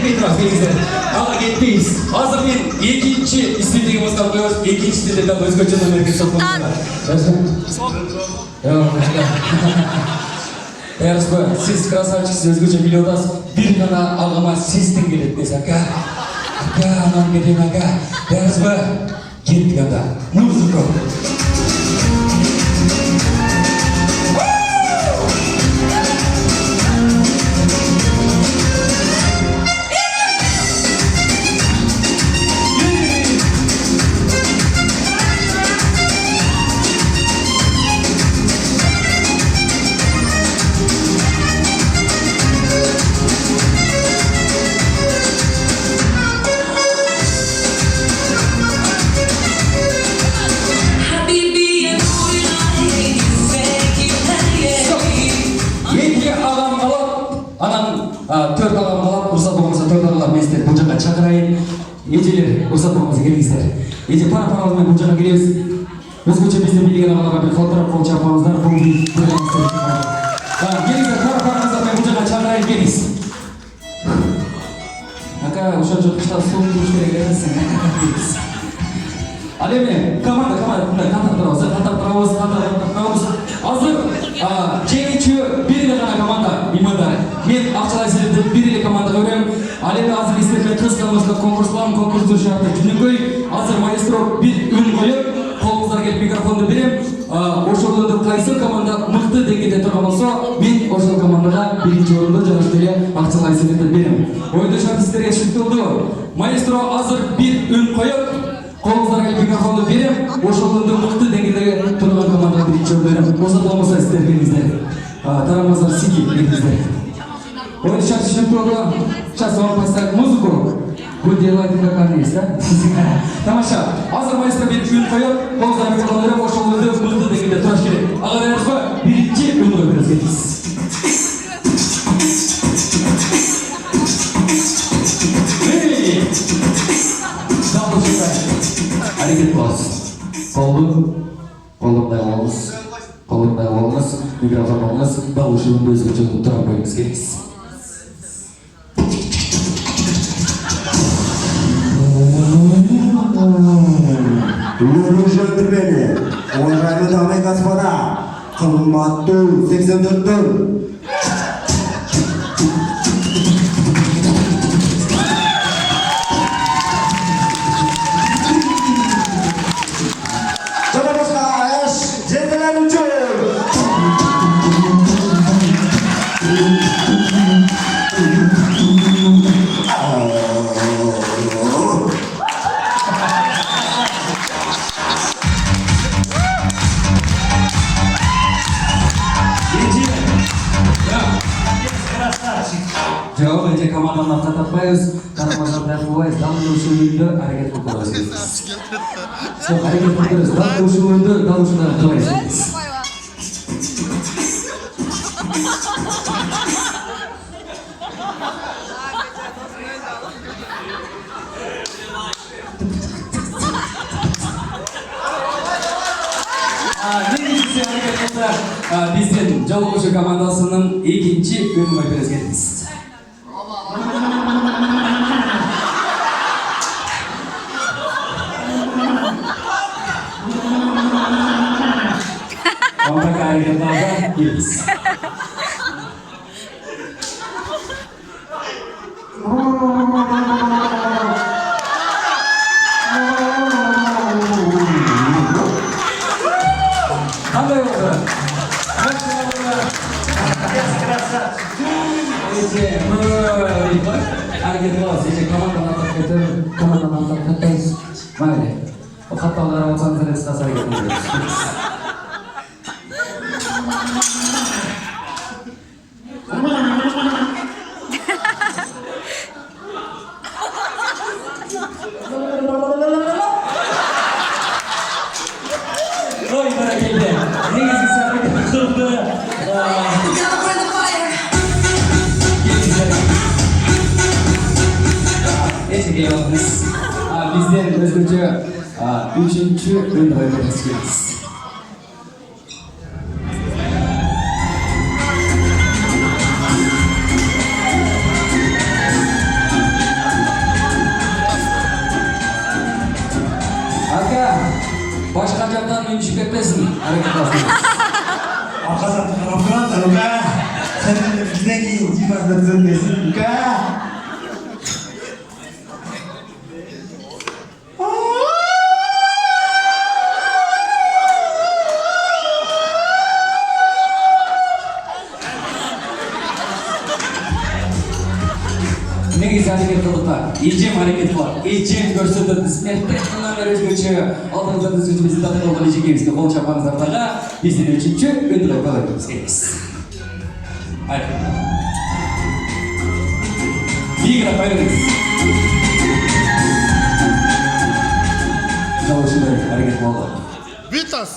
кетпей тұрасыз негізі. Ала кетпейіз. Азыр мен екінші студияға басқарып қойыңыз. Екінші студияда өзгөчө номерге сіз красавчиксіз, өзгөчө миллиондасыз. Бир гана алгама сиздин келет десе, ака, анан кетем, ака. Дәрісбі, кеттік анда. Музыка. Төрт ағам қалап, ұрсат болмаса төрт ағалар меніздер бұл жаққа шақырайын. Ежелер ұрсат болмаса келіңіздер. Еже пара-паралармен бұл жаққа келеміз. Өзгөчө бізден билеген ағаларға бір қалтырап қол чапаңыздар. Бұл келіңіздер, пара-параңыздармен бұл жаққа шақырайын келіңіз. Ака, ұшан жоқышта соң тұрыш керек ересің. Алеме, команда, қантап тұрамыз. Азыр, жеңінші берілі ғана команда, имандары. Мен ақшалай себепті берілі команда көрем. Алеме азыр естермен қыз-қамызға конкурстың шарты жүнігөй. Азыр маэстро бір үн қойып, қолыңыздар келіп микрофонды берем. Ошолды қайсы команда мықты деңгейде тұрған болса, мен ошол командаға бірінші орынды жанаштерге ақшалай себепті берем. Ойды шарты сіздерге шүттілді. Маэстро азыр бір үн қойып, қолыңыздарға микрофонды берем, ошолды мықты деңгейдегі тұрған командаға бірінші орын берем. Осы болмаса сіздер беріңіздер. Тарамаздар сиги беріңіздер. Вот сейчас еще было. Сейчас вам поставить музыку. Вы делаете как она есть, да? Тамаша. Азыр маэстро беріп үн қойып, қолыңыздарға микрофонды берем, ошолды мықты деңгейде тұраш керек. Ағаларыңыз ба, бірінші үн қойып беріңіз. Әрекет боласыз. Қолымдай олыңыз, микрофон олыңыз, дауышы үнді өзгөчө тұра қойыңыз келіңіз. Жүргізілдірмені, уважаемый дамы и господа, қымбатты 84-тің. Жауап өте команданы қататпайыз, қарамажардай қойыз, дамылушы үйінді әрекет құлдырыз. Сол әрекет құлдырыз, дамылушы үйінді дамылушыдан тұрайыз. Негізі әрекет құлда бізден жауапшы командасының екінші өнім өйперіз кетіңіз. Ondan hareketlerden geliriz. Qanday bo'ldi? Harakat qilasiz, komandadan tarqatmaysiz. Mayli. Xatolar olsangiz eslas harakat qilasiz. Oy, barakalla. Negizgi harakat qildi. Bizden özgürce üçüncü ön oynaması geliriz. Aka, boshqa joydan meni tushib ketmasin. Harakat qilasiz. Arkadaşlar tarafından da uka. Sen de bizden iyi cimazda düzenlesin uka. Nega hareket qilibdi? Ejim hareket qilib, ejim ko'rsatdi. Spektakldan beri o'zgacha oldimizda o'zimizni taqdim qilishimizga qo'l chapamizni taqa. Bizning uchinchi o'nta qo'yamiz. Haydi. Bigra qo'yamiz. Davosida hareket qildi. Vitas!